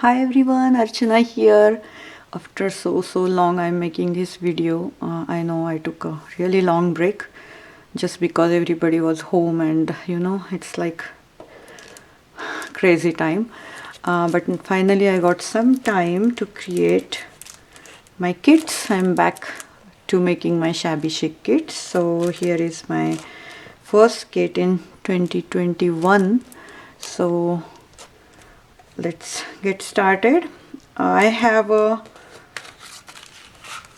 Hi everyone, Archana here. After so long I'm making this video. I know I took a really long break just because everybody was home and it's like crazy time. But finally I got some time to create my kits. I'm back to making my shabby chic kits. So here is my first kit in 2021. So let's get started. I have a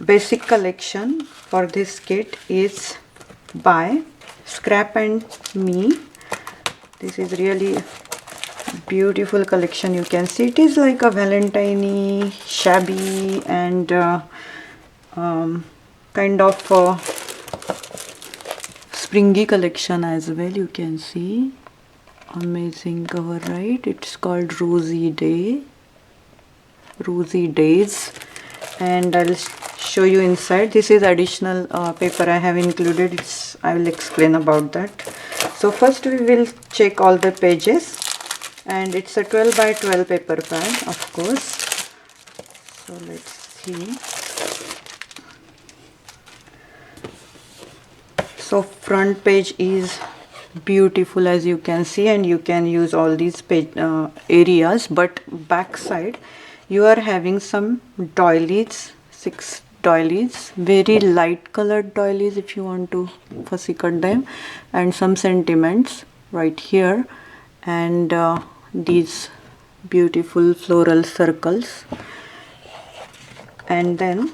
basic collection for this kit is by Scrap and Me. This is really beautiful collection. You can see it is like a Valentine shabby and kind of springy collection as well. You can see amazing cover, right? It's called Rosy Days, and I'll show you inside. This is additional paper I have included. I will explain about that. So first we will check all the pages, and it's a 12 by 12 paper pad, of course. So let's see. So front page is beautiful, as you can see, and you can use all these page areas, but back side you are having some doilies, 6 doilies, very light colored doilies if you want to fussy cut them, and some sentiments right here, and these beautiful floral circles, and then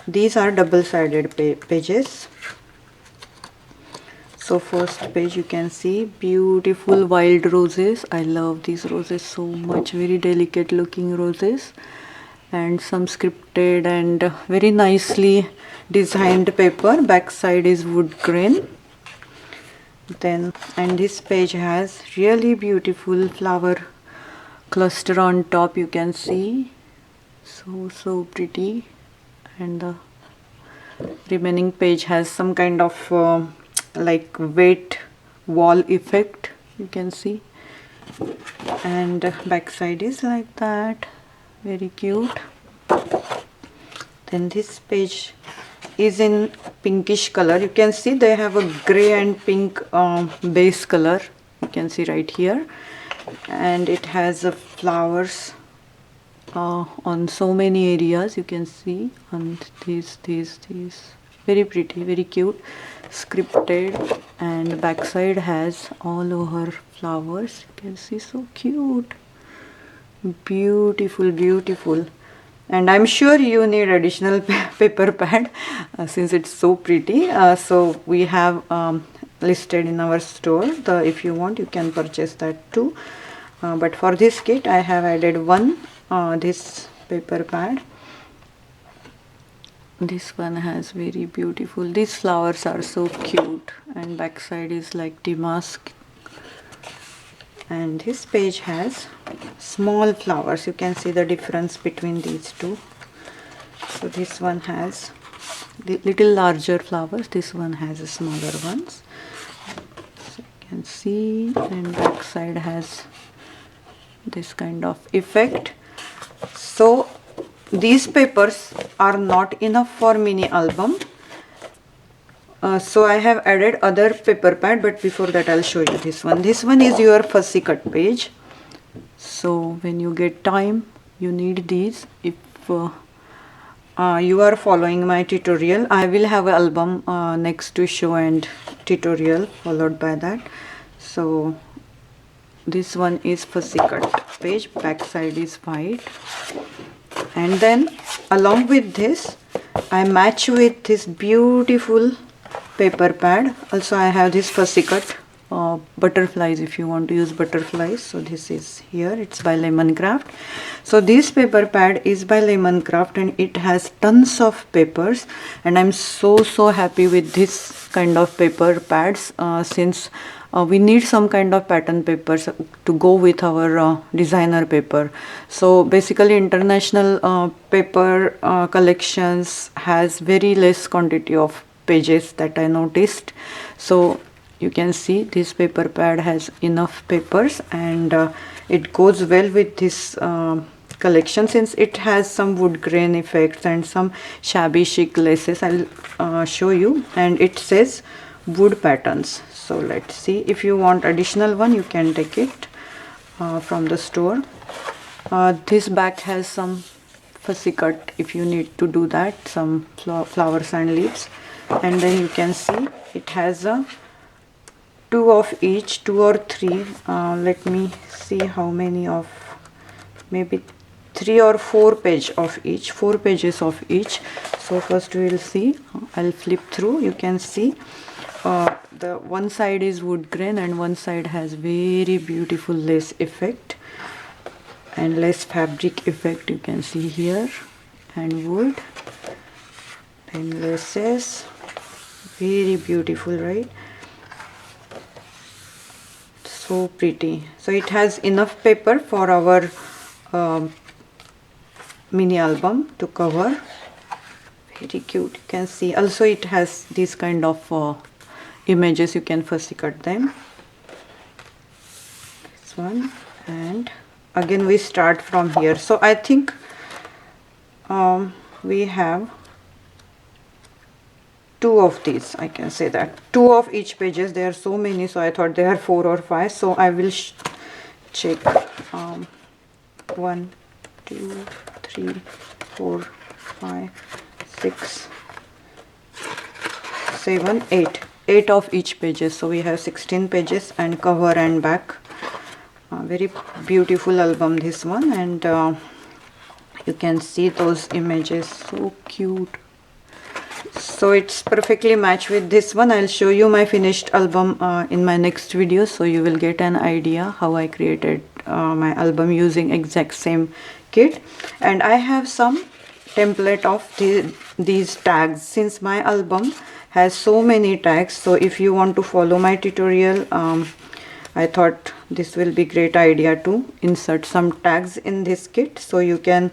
these are double-sided pages. So first page you can see beautiful wild roses. I love these roses so much, very delicate looking roses, and some scripted and very nicely designed paper. Back side is wood grain. Then, and this page has really beautiful flower cluster on top, you can see, so pretty, and the remaining page has some kind of like weight wall effect, you can see, and back side is like that, very cute. Then this page is in pinkish color. You can see they have a gray and pink base color, you can see right here, and it has flowers on so many areas, you can see, on these very pretty, very cute, scripted, and backside has all over flowers, you can see, so cute, beautiful. And I'm sure you need additional paper pad since it's so pretty. So we have listed in our store. If you want, you can purchase that too. But for this kit I have added one this paper pad. This one has very beautiful, these flowers are so cute, and backside is like damask, and this page has small flowers. You can see the difference between these two. So this one has the little larger flowers, this one has a smaller ones, so you can see, and backside has this kind of effect. So these papers are not enough for mini album, so I have added other paper pad, but before that I'll show you this one. This one is your fussy cut page, so when you get time you need these. If you are following my tutorial, I will have an album next to show and tutorial followed by that. So this one is fussy cut page, back side is white, and then along with this I match with this beautiful paper pad. Also I have this fussy cut butterflies, if you want to use butterflies. So this is here, it's by Lemoncraft. So this paper pad is by Lemoncraft, and it has tons of papers, and I'm so happy with this kind of paper pads since we need some kind of pattern papers to go with our designer paper. So basically international paper collections has very less quantity of pages that I noticed. So you can see this paper pad has enough papers, and it goes well with this collection. Since it has some wood grain effects and some shabby chic laces, I'll show you. And it says wood patterns. So let's see. If you want additional one, you can take it from the store. This bag has some fussy cut if you need to do that, some flowers and leaves. And then you can see it has a 2 of each, 2 or 3. Let me see how many of, maybe 3 or 4 page of each, 4 pages of each. So first we will see. I'll flip through. You can see the one side is wood grain and one side has very beautiful lace effect and lace fabric effect. You can see here, and wood and laces, very beautiful, right? So pretty. So it has enough paper for our mini album to cover. Very cute. You can see also it has this kind of images. You can fussy cut them. This one, and again we start from here. So I think we have 2 of these. I can say that 2 of each pages. There are so many, so I thought there are 4 or 5. So I will check. 1, 2, 3, 4, 5, 6, 7, 8. 8 of each pages. So we have 16 pages and cover and back. Very beautiful album, this one. And you can see those images, so cute. So it's perfectly matched with this one. I'll show you my finished album in my next video, so you will get an idea how I created my album using exact same kit. And I have some template of these tags, since my album has so many tags. So if you want to follow my tutorial, I thought this will be great idea to insert some tags in this kit, so you can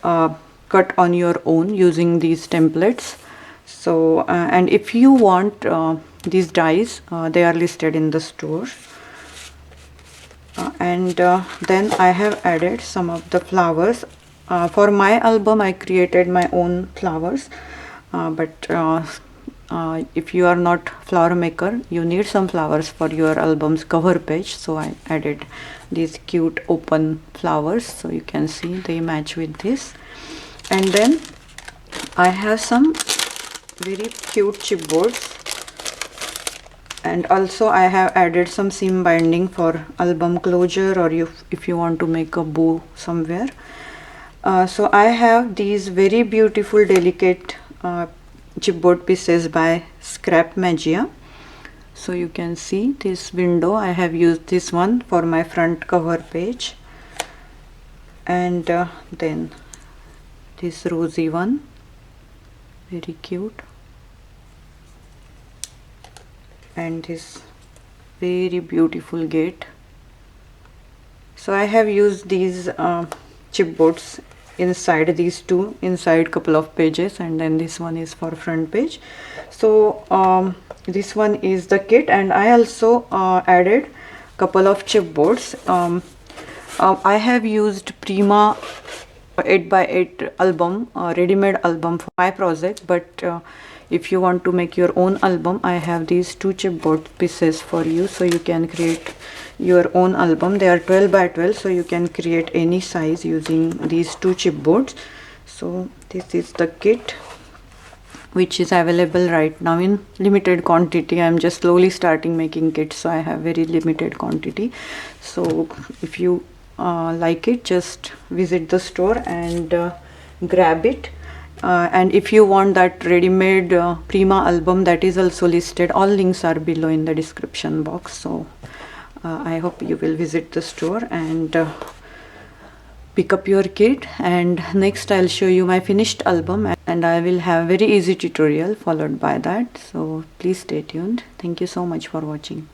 cut on your own using these templates. So and if you want these dies, they are listed in the store. And then I have added some of the flowers. For my album I created my own flowers, but if you are not flower maker, you need some flowers for your album's cover page. So I added these cute open flowers, so you can see they match with this. And then I have some very cute chipboards, and also I have added some seam binding for album closure, or if you want to make a bow somewhere. So I have these very beautiful delicate chipboard pieces by Scrap Magia. So you can see this window, I have used this one for my front cover page. And then this rosy one, very cute. And this very beautiful gate. So I have used these chipboards inside, these two inside couple of pages, and then this one is for front page. So this one is the kit, and I also added couple of chipboards. I have used Prima 8x8 album, ready-made album for my project, but if you want to make your own album, I have these two chipboard pieces for you, so you can create your own album. They are 12x12, so you can create any size using these two chipboards. So this is the kit, which is available right now in limited quantity. I'm just slowly starting making kits, so I have very limited quantity. So if you like it, just visit the store and grab it. And if you want that ready-made Prima album, that is also listed. All links are below in the description box. So I hope you will visit the store and pick up your kit. And next I'll show you my finished album, and I will have very easy tutorial followed by that. So please stay tuned. Thank you so much for watching.